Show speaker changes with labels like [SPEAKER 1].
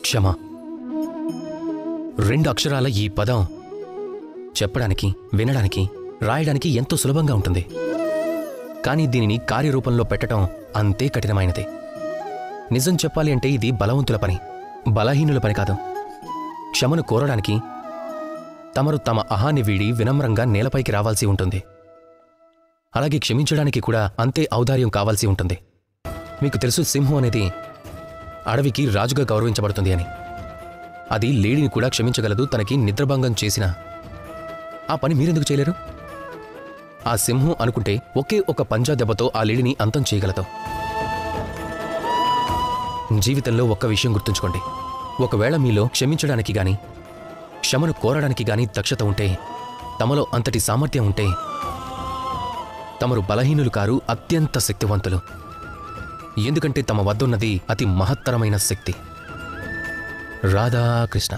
[SPEAKER 1] క్షమ. 2 అక్షరాల ఈ పదం చెప్పడానికి, వినడానికి, రాయడానికి ఎంతో సులభంగా ఉంటుంది. కానీ దీనిని కార్యరూపంలో పెట్టడం అంతే కఠినమైనది. నిజం చెప్పాలి అంటే ఇది బలవంతుల పని, బలహీనుల పని కాదు. క్షమను కోరడానికి తమరు తమ అహాన్ని వీడి వినమ్రంగా నేలపైకి రావాల్సి ఉంటుంది. అలాగే క్షమించడానికి కూడా అంతే ఔదార్యం కావాల్సి ఉంటుంది. మీకు తెలుసు, సింహం అనేది అడవికి రాజుగా గౌరవించబడుతుంది అని. అది లేడీని కూడా క్షమించగలదు తనకి నిద్రభంగం చేసినా. ఆ పని మీరెందుకు చేయలేరు? ఆ సింహం అనుకుంటే ఒకే ఒక పంజా దెబ్బతో ఆ లేడీని అంతం చేయగలదు. జీవితంలో ఒక్క విషయం గుర్తుంచుకోండి. ఒకవేళ మీలో క్షమించడానికి గాని, క్షమను కోరడానికి గాని దక్షత ఉంటే, తమలో అంతటి సామర్థ్యం ఉంటే, తమరు బలహీనులు కారు, అత్యంత శక్తివంతులు. ఎందుకంటే తమ వద్దున్నది అతి మహత్తరమైన శక్తి. రాధాకృష్ణ.